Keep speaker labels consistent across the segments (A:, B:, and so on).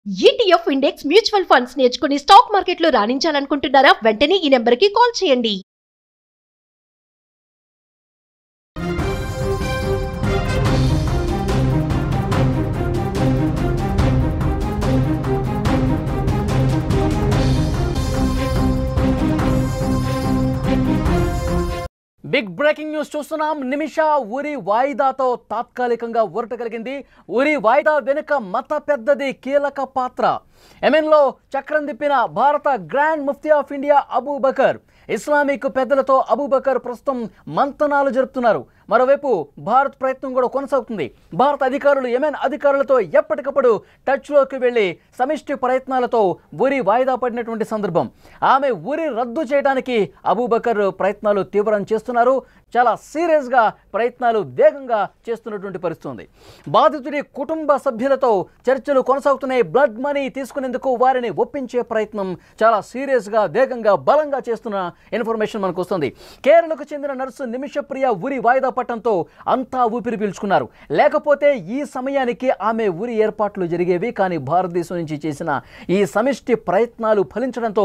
A: ETF index mutual funds నేర్చుకుని stock మార్కెట్లో రాణించాలనుకుంటున్నారా? వెంటనే ఈ నెంబర్కి కాల్ చేయండి.
B: బిగ్ బ్రేకింగ్ న్యూస్ చూస్తున్నాం. నిమిష ఉరి వాయిదాతో తాత్కాలికంగా ఊరట కలిగింది. ఉరి వాయిదా వెనుక మత పెద్దది కీలక పాత్ర. యెమెన్లో చక్రం తిప్పిన భారత grand mufti of India Abu Bakr, Islamic పెద్దలతో అబూబకర్ ప్రస్తుతం మంతనాలు జరుపుతున్నారు. మరోవైపు భారత్ ప్రయత్నం కూడా కొనసాగుతుంది. భారత అధికారులు యెమెన్ అధికారులతో ఎప్పటికప్పుడు టచ్లోకి వెళ్లి సమిష్టి ప్రయత్నాలతో ఉరి వాయిదా పడినటువంటి సందర్భం. ఆమె ఉరి రద్దు చేయడానికి అబూబకర్ ప్రయత్నాలు తీవ్రం చేస్తున్నారు. చాలా సీరియస్గా ప్రయత్నాలు వేగంగా చేస్తున్నటువంటి పరిస్థితి. బాధితుడి కుటుంబ సభ్యులతో చర్చలు కొనసాగుతున్నాయి. బ్లడ్ మనీ తీసుకునేందుకు వారిని ఒప్పించే ప్రయత్నం చాలా సీరియస్గా వేగంగా బలంగా చేస్తున్న ఇన్ఫర్మేషన్ మనకు వస్తుంది. కేరళకు చెందిన నర్సు నిమిషప్రియ ఉరి వాయిదా పట్టడంతో అంతా ఊపిరి పీల్చుకున్నారు. లేకపోతే ఈ సమయానికి ఆమె ఉరి ఏర్పాట్లు జరిగేవి. కానీ భారతదేశం నుంచి చేసిన ఈ సమిష్టి ప్రయత్నాలు ఫలించడంతో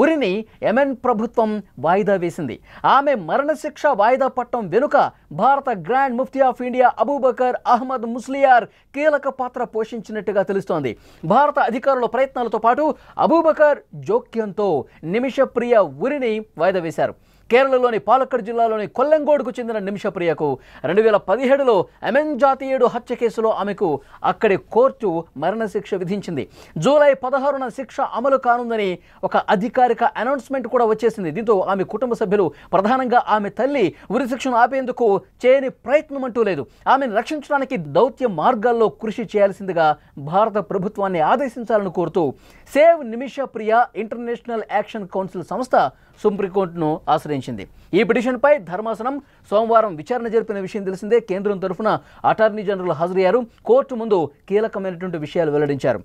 B: ఉరిని యెమెన్ ప్రభుత్వం వాయిదా వేసింది. ఆమె మరణశిక్ష వాయిదా పట్టడం వెనుక భారత grand mufti of India Abubakar Ahmad Musliyar కీలక పాత్ర పోషించినట్టుగా తెలుస్తోంది. భారత అధికారుల ప్రయత్నాలతో పాటు అబూబకర్ జోక్యంతో నిమిషప్రియ ఉరిని వాయిదా వేశారు. కేరళలోని పాలక్కడ్ జిల్లాలోని కొల్లెంగోడ్కు చెందిన నిమిషప్రియకు 2017లో యెమెన్ జాతీయుడు హత్య కేసులో ఆమెకు అక్కడి కోర్టు మరణశిక్ష విధించింది. జూలై 16న శిక్ష అమలు కానుందని ఒక అధికారిక అనౌన్స్మెంట్ కూడా వచ్చేసింది. దీంతో ఆమె కుటుంబ సభ్యులు, ప్రధానంగా ఆమె తల్లి, ఉరిశిక్షను ఆపేందుకు చేయని ప్రయత్నం అంటూ లేదు. ఆమెను రక్షించడానికి దౌత్య మార్గాల్లో కృషి చేయాల్సిందిగా భారత ప్రభుత్వాన్ని ఆదేశించాలని కోరుతూ save Nimishapriya international action council సంస్థ సుప్రీంకోర్టును ఆశ్రయించింది. ఈ పిటిషన్పై ధర్మాసనం సోమవారం విచారణ జరిపిన విషయం తెలిసిందే. కేంద్రం తరఫున అటార్నీ జనరల్ హాజరయ్యారు. కోర్టు ముందు కీలకమైనటువంటి విషయాలు వెల్లడించారు.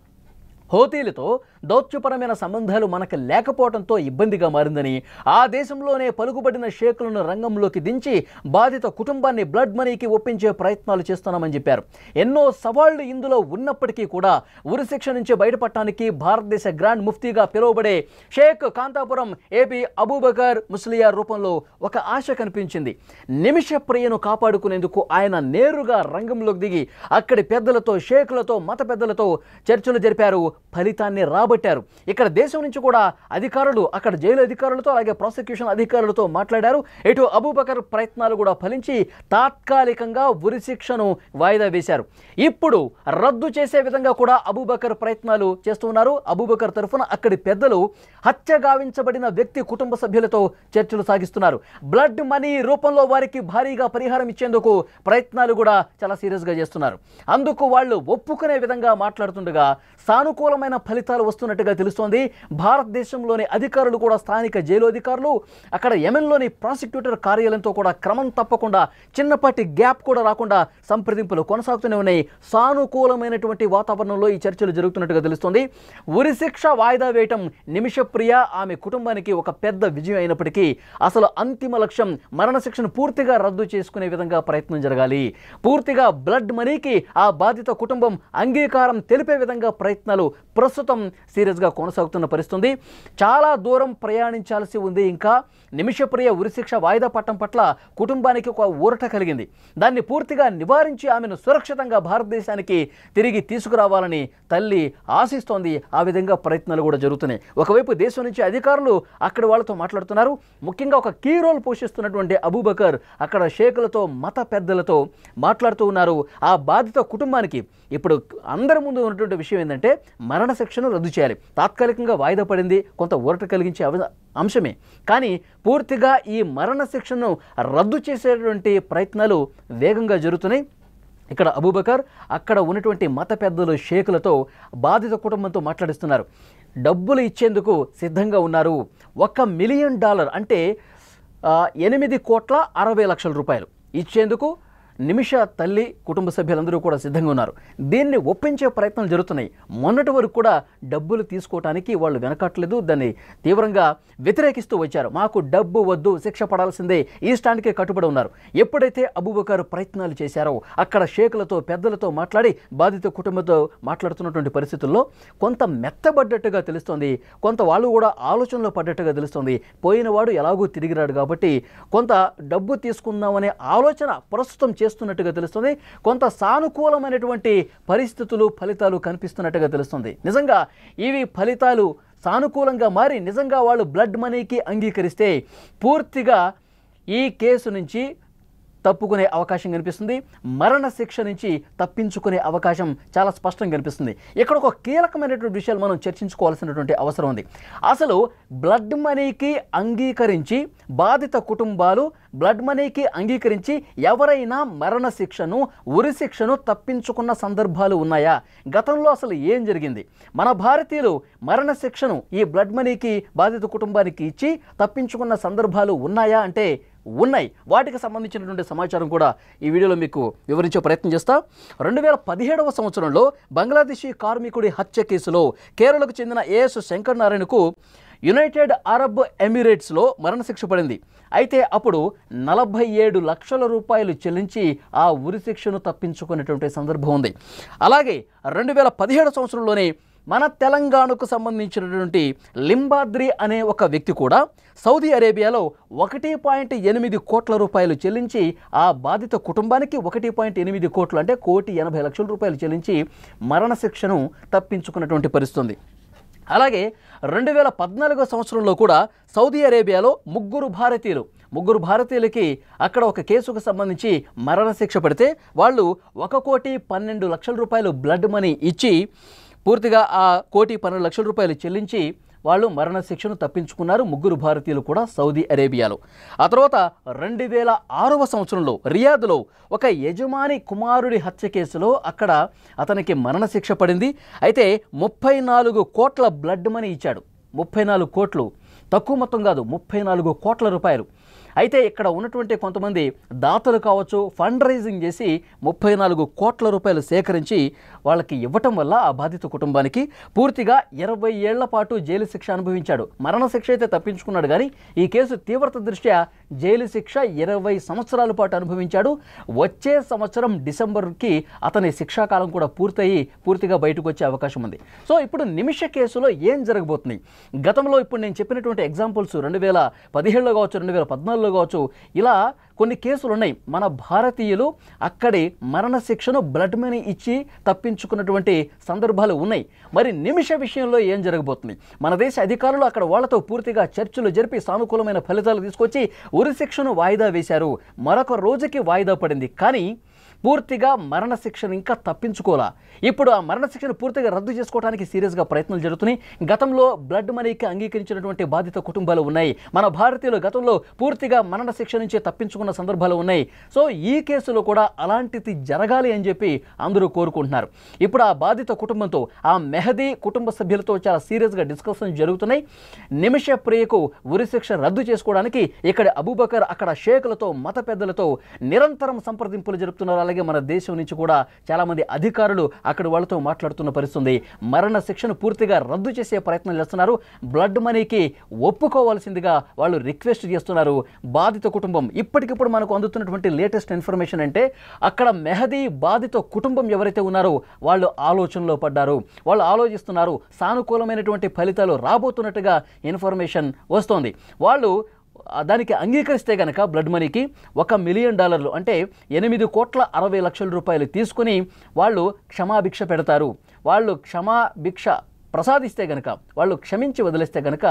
B: హౌతీలతో దౌత్యపరమైన సంబంధాలు మనకు లేకపోవడంతో ఇబ్బందిగా మారిందని, ఆ దేశంలోనే పలుకుబడిన షేకులను రంగంలోకి దించి బాధిత కుటుంబాన్ని బ్లడ్ మనీకి ఒప్పించే ప్రయత్నాలు చేస్తున్నామని చెప్పారు. ఎన్నో సవాళ్లు ఇందులో ఉన్నప్పటికీ కూడా ఉరిశిక్ష నుంచి బయటపడటానికి భారతదేశ గ్రాండ్ ముఫ్తీగా పిలువబడే షేక్ కాంతాపురం ఏపీ అబూబకర్ ముస్లియార్ రూపంలో ఒక ఆశ కనిపించింది. నిమిషప్రియను కాపాడుకునేందుకు ఆయన నేరుగా రంగంలోకి దిగి అక్కడి పెద్దలతో, షేకులతో, మత పెద్దలతో చర్చలు జరిపారు. ఫలితాన్ని రాబట్టారు. ఇక్కడ దేశం నుంచి కూడా అధికారులు, అక్కడ జైలు అధికారులతో, అలాగే ప్రాసిక్యూషన్ అధికారులతో మాట్లాడారు. ఇటు అబూబకర్ ప్రయత్నాలు కూడా ఫలించి తాత్కాలికంగా ఉరిశిక్షను వాయిదా వేశారు. ఇప్పుడు రద్దు చేసే విధంగా కూడా అబూబకర్ ప్రయత్నాలు చేస్తున్నారు. అబూబకర్ తరఫున అక్కడి పెద్దలు హత్య గావించబడిన వ్యక్తి కుటుంబ సభ్యులతో చర్చలు సాగిస్తున్నారు. బ్లడ్ మనీ రూపంలో వారికి భారీగా పరిహారం ఇచ్చేందుకు ప్రయత్నాలు కూడా చాలా సీరియస్గా చేస్తున్నారు. అందుకు వాళ్ళు ఒప్పుకునే విధంగా మాట్లాడుతుండగా సానుకూలమైన ఫలితాలు వస్తున్నట్టుగా తెలుస్తోంది. భారతదేశంలోని అధికారులు కూడా, స్థానిక జైలు అధికారులు, అక్కడ యెమెన్లోని ప్రాసిక్యూటర్ కార్యాలయంతో కూడా క్రమం తప్పకుండా, చిన్నపాటి గ్యాప్ కూడా రాకుండా సంప్రదింపులు కొనసాగుతూనే ఉన్నాయి. సానుకూలమైనటువంటి వాతావరణంలో ఈ చర్చలు జరుగుతున్నట్టుగా తెలుస్తోంది. ఉరిశిక్ష వాయిదా వేయటం నిమిషప్రియ, ఆమె కుటుంబానికి ఒక పెద్ద విజయం అయినప్పటికీ అసలు అంతిమ లక్ష్యం మరణశిక్షను పూర్తిగా రద్దు చేసుకునే విధంగా ప్రయత్నం జరగాలి. పూర్తిగా బ్లడ్ మనీకి ఆ బాధిత కుటుంబం అంగీకారం తెలిపే విధంగా ప్రయత్నాలు ప్రస్తుతం సీరియస్గా కొనసాగుతున్న పరిస్థితి. చాలా దూరం ప్రయాణించాల్సి ఉంది. ఇంకా నిమిషప్రియ ఉరిశిక్ష వాయిదా పట్టడం పట్ల కుటుంబానికి ఒక ఊరట కలిగింది. దాన్ని పూర్తిగా నివారించి ఆమెను సురక్షితంగా భారతదేశానికి తిరిగి తీసుకురావాలని తల్లి ఆశిస్తోంది. ఆ విధంగా ప్రయత్నాలు కూడా జరుగుతున్నాయి. ఒకవైపు దేశం నుంచి అధికారులు అక్కడ వాళ్ళతో మాట్లాడుతున్నారు. ముఖ్యంగా ఒక కీ రోల్ పోషిస్తున్నటువంటి అబూబకర్ అక్కడ షేకులతో, మత పెద్దలతో మాట్లాడుతూ ఉన్నారు. ఆ బాధిత కుటుంబానికి ఇప్పుడు అందరి ముందు ఉన్నటువంటి విషయం ఏంటంటే మరణశిక్షను రద్దు చేయాలి. తాత్కాలికంగా వాయిదా పడింది, కొంత ఊరట కలిగించే అంశమే. కానీ పూర్తిగా ఈ మరణశిక్షను రద్దు చేసేటువంటి ప్రయత్నాలు వేగంగా జరుగుతున్నాయి. ఇక్కడ అబూబకర్ అక్కడ ఉన్నటువంటి మత పెద్దలు, షేకులతో బాధిత కుటుంబంతో మాట్లాడిస్తున్నారు. డబ్బులు ఇచ్చేందుకు సిద్ధంగా ఉన్నారు. $1 మిలియన్ అంటే 8,60,00,000 రూపాయలు ఇచ్చేందుకు నిమిష తల్లి కుటుంబ సభ్యులందరూ కూడా సిద్ధంగా ఉన్నారు. దీన్ని ఒప్పించే ప్రయత్నాలు జరుగుతున్నాయి. మొన్నటి వరకు కూడా డబ్బులు తీసుకోవటానికి వాళ్ళు వెనకట్లేదు, దాన్ని తీవ్రంగా వ్యతిరేకిస్తూ వచ్చారు. మాకు డబ్బు వద్దు, శిక్ష పడాల్సిందే, ఈ స్టాండ్కే కట్టుబడి ఉన్నారు. ఎప్పుడైతే అబూబకర్ ప్రయత్నాలు చేశారో అక్కడ షేకులతో పెద్దలతో మాట్లాడి బాధిత కుటుంబంతో మాట్లాడుతున్నటువంటి పరిస్థితుల్లో కొంత మెత్తబడ్డట్టుగా తెలుస్తోంది, కొంత వాళ్ళు కూడా ఆలోచనలో పడ్డట్టుగా తెలుస్తోంది. పోయినవాడు ఎలాగూ తిరిగిరాడు కాబట్టి కొంత డబ్బు తీసుకుందామనే ఆలోచన ప్రస్తుతం చేస్తున్నట్టుగా తెలుస్తుంది. కొంత సానుకూలమైనటువంటి పరిస్థితులు ఫలితాలు కనిపిస్తున్నట్టుగా తెలుస్తుంది. నిజంగా ఇవి ఫలితాలు సానుకూలంగా మారి నిజంగా వాళ్ళు బ్లడ్ మనీకి అంగీకరిస్తే పూర్తిగా ఈ కేసు నుంచి తప్పుకునే అవకాశం కనిపిస్తుంది. మరణ శిక్ష నుంచి తప్పించుకునే అవకాశం చాలా స్పష్టంగా కనిపిస్తుంది. ఇక్కడ ఒక కీలకమైనటువంటి విషయాలు మనం చర్చించుకోవాల్సినటువంటి అవసరం ఉంది. అసలు బ్లడ్ మనీకి అంగీకరించి బాధిత కుటుంబాలు బ్లడ్ మనీకి అంగీకరించి ఎవరైనా మరణ శిక్షను, ఉరి శిక్షను తప్పించుకున్న సందర్భాలు ఉన్నాయా? గతంలో అసలు ఏం జరిగింది? మన భారతీయులు మరణ శిక్షను ఈ బ్లడ్ మనీకి బాధిత కుటుంబానికి ఇచ్చి తప్పించుకున్న సందర్భాలు ఉన్నాయా అంటే ఉన్నాయి. వాటికి సంబంధించినటువంటి సమాచారం కూడా ఈ వీడియోలో మీకు వివరించే ప్రయత్నం చేస్తా. 2017వ సంవత్సరంలో బంగ్లాదేశీ కార్మికుడి హత్య కేసులో కేరళకు చెందిన ఏఎస్ శంకర్ నారాయణకు యునైటెడ్ అరబ్ ఎమిరేట్స్లో మరణశిక్ష పడింది. అయితే అప్పుడు 47 లక్షల రూపాయలు చెల్లించి ఆ ఉరి శిక్షను తప్పించుకునేటువంటి సందర్భం ఉంది. అలాగే 2017 సంవత్సరంలోనే మన తెలంగాణకు సంబంధించినటువంటి లింబాద్రి అనే ఒక వ్యక్తి కూడా సౌదీ అరేబియాలో 1.8 కోట్ల రూపాయలు చెల్లించి ఆ బాధిత కుటుంబానికి 1.8 కోట్లు అంటే 1,80,00,000 రూపాయలు చెల్లించి మరణశిక్షను తప్పించుకున్నటువంటి పరిస్థితి. అలాగే 2014 సంవత్సరంలో కూడా సౌదీ అరేబియాలో ముగ్గురు భారతీయులకి అక్కడ ఒక కేసుకు సంబంధించి మరణశిక్ష పడితే వాళ్ళు 1,12,00,000 రూపాయలు బ్లడ్ మనీ ఇచ్చి పూర్తిగా ఆ 1,12,00,000 రూపాయలు చెల్లించి వాళ్ళు మరణశిక్షను తప్పించుకున్నారు. ముగ్గురు భారతీయులు కూడా సౌదీ అరేబియాలో. ఆ తర్వాత 2006వ సంవత్సరంలో రియాద్లో ఒక యజమాని కుమారుడి హత్య కేసులో అక్కడ అతనికి మరణశిక్ష పడింది. అయితే 34 కోట్ల బ్లడ్ మనీ ఇచ్చాడు. 34 కోట్లు తక్కువ మొత్తం కాదు, 34 కోట్ల రూపాయలు. అయితే ఇక్కడ ఉన్నటువంటి కొంతమంది దాతలు కావచ్చు ఫండ్ రైజింగ్ చేసి 34 కోట్ల రూపాయలు సేకరించి వాళ్ళకి ఇవ్వటం వల్ల ఆ బాధిత కుటుంబానికి పూర్తిగా 20 ఏళ్ల పాటు జైలు శిక్ష అనుభవించాడు. మరణశిక్ష అయితే తప్పించుకున్నాడు, కానీ ఈ కేసు తీవ్రత దృష్ట్యా జైలు శిక్ష 20 సంవత్సరాల పాటు అనుభవించాడు. వచ్చే సంవత్సరం డిసెంబర్కి అతని శిక్షాకాలం కూడా పూర్తిగా బయటకు వచ్చే అవకాశం ఉంది. సో ఇప్పుడు నిమిష కేసులో ఏం జరగబోతుంది? గతంలో ఇప్పుడు నేను చెప్పినటువంటి ఎగ్జాంపుల్స్ 2017లో కావచ్చు, 2014లో కావచ్చు, ఇలా కొన్ని కేసులు ఉన్నాయి. మన భారతీయులు అక్కడి మరణశిక్షను బ్లడ్ మనీ ఇచ్చి తప్పించుకున్నటువంటి సందర్భాలు ఉన్నాయి. మరి నిమిష విషయంలో ఏం జరగబోతుంది? మన దేశ అధికారులు అక్కడ వాళ్లతో పూర్తిగా చర్చలు జరిపి సానుకూలమైన ఫలితాలు తీసుకొచ్చి ఉరి శిక్షను వాయిదా వేశారు. మరొక రోజుకి వాయిదా పడింది, కానీ పూర్తిగా మరణశిక్షను ఇంకా తప్పించుకోలా. ఇప్పుడు ఆ మరణశిక్షను పూర్తిగా రద్దు చేసుకోవడానికి సీరియస్గా ప్రయత్నాలు జరుగుతున్నాయి. గతంలో బ్లడ్ మనీకి అంగీకరించినటువంటి బాధిత కుటుంబాలు ఉన్నాయి. మన భారతీయులు గతంలో పూర్తిగా మరణశిక్ష నుంచి తప్పించుకున్న సందర్భాలు ఉన్నాయి. సో ఈ కేసులో కూడా అలాంటిది జరగాలి అని చెప్పి అందరూ కోరుకుంటున్నారు. ఇప్పుడు ఆ బాధిత కుటుంబంతో, ఆ మెహదీ కుటుంబ సభ్యులతో చాలా సీరియస్గా డిస్కషన్ జరుగుతున్నాయి. నిమిష ప్రియకు ఉరి శిక్ష రద్దు చేసుకోవడానికి ఇక్కడ అబూబకర్ అక్కడ షేకులతో మత పెద్దలతో నిరంతరం సంప్రదింపులు జరుపుతున్నారు. అలాగే మన దేశం నుంచి కూడా చాలామంది అధికారులు అక్కడ వాళ్ళతో మాట్లాడుతున్న పరిస్థితుంది. మరణ శిక్షను పూర్తిగా రద్దు చేసే ప్రయత్నం చేస్తున్నారు. బ్లడ్ మనీకి ఒప్పుకోవాల్సిందిగా వాళ్ళు రిక్వెస్ట్ చేస్తున్నారు. బాధిత కుటుంబం ఇప్పటికిప్పుడు మనకు అందుతున్నటువంటి లేటెస్ట్ ఇన్ఫర్మేషన్ అంటే అక్కడ మెహదీ బాధిత కుటుంబం ఎవరైతే ఉన్నారో వాళ్ళు ఆలోచనలో పడ్డారు. వాళ్ళు ఆలోచిస్తున్నారు. సానుకూలమైనటువంటి ఫలితాలు రాబోతున్నట్టుగా ఇన్ఫర్మేషన్ వస్తోంది. వాళ్ళు దానికి అంగీకరిస్తే కనుక బ్లడ్ మనీకి $1 మిలియన్ అంటే 8,60,00,000 రూపాయలు తీసుకుని వాళ్ళు క్షమాభిక్ష పెడతారు. వాళ్ళు క్షమాభిక్ష ప్రసాదిస్తే కనుక, వాళ్ళు క్షమించి వదిలేస్తే కనుక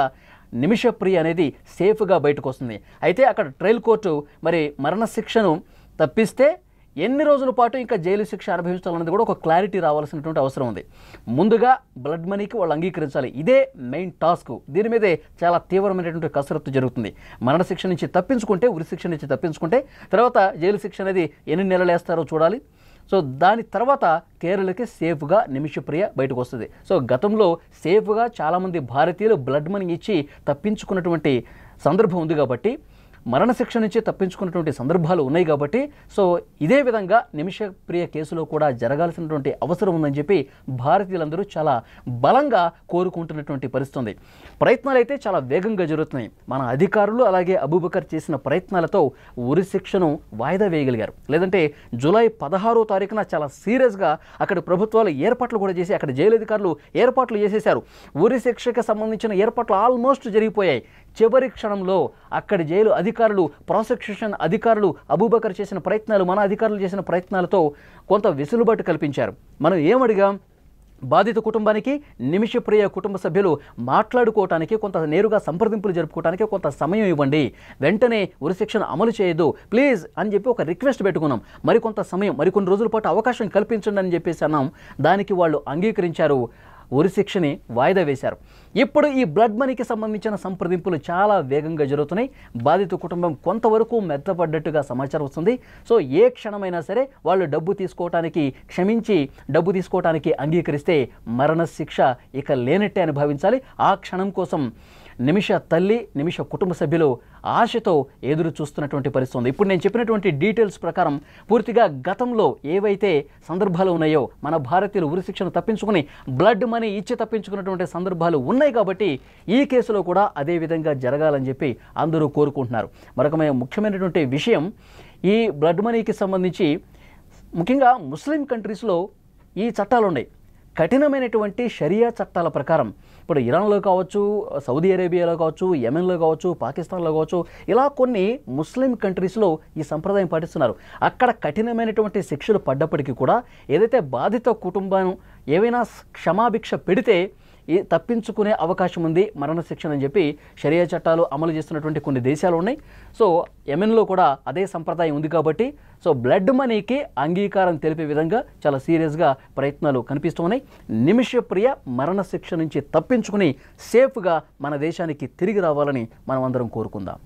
B: నిమిషప్రియ అనేది సేఫ్గా బయటకు వస్తుంది. అయితే అక్కడ ట్రయల్ కోర్టు మరి మరణశిక్షను తప్పిస్తే ఎన్ని రోజుల పాటు ఇంకా జైలు శిక్ష అనుభవించాలన్నది కూడా ఒక క్లారిటీ రావాల్సినటువంటి అవసరం ఉంది. ముందుగా బ్లడ్ మనీకి వాళ్ళు అంగీకరించాలి. ఇదే మెయిన్ టాస్క్. దీని మీదే చాలా తీవ్రమైనటువంటి కసరత్తు జరుగుతుంది. మరణశిక్ష నుంచి తప్పించుకుంటే, ఉరి శిక్ష నుంచి తప్పించుకుంటే తర్వాత జైలు శిక్ష అనేది ఎన్ని నెలలు వేస్తారో చూడాలి. సో దాని తర్వాత కేరళకి సేఫ్గా నిమిషప్రియ బయటకు వస్తుంది. సో గతంలో సేఫ్గా చాలామంది భారతీయులు బ్లడ్ మనీ ఇచ్చి తప్పించుకున్నటువంటి సందర్భం ఉంది కాబట్టి మరణశిక్ష నుంచి తప్పించుకున్నటువంటి సందర్భాలు ఉన్నాయి కాబట్టి సో ఇదే విధంగా నిమిషప్రియ కేసులో కూడా జరగాల్సినటువంటి అవసరం ఉందని చెప్పి భారతీయులందరూ చాలా బలంగా కోరుకుంటున్నటువంటి పరిస్థితి ఉంది. ప్రయత్నాలు అయితే చాలా వేగంగా జరుగుతున్నాయి. మన అధికారులు అలాగే అబూబకర్ చేసిన ప్రయత్నాలతో ఉరి శిక్షను వాయిదా వేయగలిగారు. లేదంటే జూలై 16వ తారీఖున చాలా సీరియస్గా అక్కడ ప్రభుత్వాలు ఏర్పాట్లు కూడా చేసి అక్కడ జైలు అధికారులు ఏర్పాట్లు చేసేశారు. ఉరి శిక్షకు సంబంధించిన ఏర్పాట్లు ఆల్మోస్ట్ జరిగిపోయాయి. చివరి క్షణంలో అక్కడి జైలు అధికారులు, ప్రాసిక్యూషన్ అధికారులు అబూబకర్ చేసిన ప్రయత్నాలు, మన అధికారులు చేసిన ప్రయత్నాలతో కొంత వెసులుబాటు కల్పించారు. మనం ఏమడిగాం? బాధిత కుటుంబానికి నిమిషప్రియ కుటుంబ సభ్యులు మాట్లాడుకోవటానికి, కొంత నేరుగా సంప్రదింపులు జరుపుకోవడానికి కొంత సమయం ఇవ్వండి, వెంటనే ఉరిశిక్షను అమలు చేయొద్దు ప్లీజ్ అని చెప్పి ఒక రిక్వెస్ట్ పెట్టుకున్నాం. మరికొంత సమయం, మరికొన్ని రోజుల పాటు అవకాశం కల్పించండి అని చెప్పేసి అన్నాం. దానికి వాళ్ళు అంగీకరించారు, ఉరిశిక్షని వాయిదా వేశారు. ఇప్పుడు ఈ బ్లడ్ మనీకి సంబంధించిన సంప్రదింపులు చాలా వేగంగా జరుగుతున్నాయి. బాధిత కుటుంబం కొంతవరకు మెత్తపడ్డట్టుగా సమాచారం వస్తుంది. సో ఏ క్షణమైనా సరే వాళ్ళు డబ్బు తీసుకోవటానికి అంగీకరిస్తే మరణశిక్ష ఇక లేనట్టే అని భావించాలి. ఆ క్షణం కోసం నిమిష తల్లి, నిమిష కుటుంబ సభ్యులు ఆశతో ఎదురు చూస్తున్నటువంటి పరిస్థితి ఉంది. ఇప్పుడు నేను చెప్పినటువంటి డీటెయిల్స్ ప్రకారం పూర్తిగా గతంలో ఏవైతే సందర్భాలు ఉన్నాయో మన భారతీయులు ఉరిశిక్షను తప్పించుకుని బ్లడ్ మనీ ఇచ్చి తప్పించుకున్నటువంటి సందర్భాలు ఉన్నాయి కాబట్టి ఈ కేసులో కూడా అదే విధంగా జరగాలని చెప్పి అందరూ కోరుకుంటున్నారు. మరొక ముఖ్యమైనటువంటి విషయం, ఈ బ్లడ్ మనీకి సంబంధించి ముఖ్యంగా ముస్లిం కంట్రీస్లో ఈ చట్టాలు ఉన్నాయి. కఠినమైనటువంటి షరియా చట్టాల ప్రకారం ఇప్పుడు ఇరాన్లో కావచ్చు, సౌదీ అరేబియాలో కావచ్చు, యెమెన్లో కావచ్చు, పాకిస్తాన్లో కావచ్చు, ఇలా కొన్ని ముస్లిం కంట్రీస్లో ఈ సంప్రదాయం పాటిస్తున్నారు. అక్కడ కఠినమైనటువంటి శిక్షలు పడ్డప్పటికీ కూడా ఏదైతే బాధిత కుటుంబం ఏవైనా క్షమాభిక్ష పెడితే తప్పించుకునే అవకాశం ఉంది మరణశిక్షణ అని చెప్పి షరియా చట్టాలు అమలు చేస్తున్నటువంటి కొన్ని దేశాలు ఉన్నాయి. సో యెమెన్లో కూడా అదే సంప్రదాయం ఉంది కాబట్టి సో బ్లడ్ మనీకి అంగీకారం తెలిపే విధంగా చాలా సీరియస్గా ప్రయత్నాలు కనిపిస్తున్నాయి. నిమిషప్రియ మరణశిక్ష నుంచి తప్పించుకుని సేఫ్గా మన దేశానికి తిరిగి రావాలని మనం అందరం కోరుకుందాం.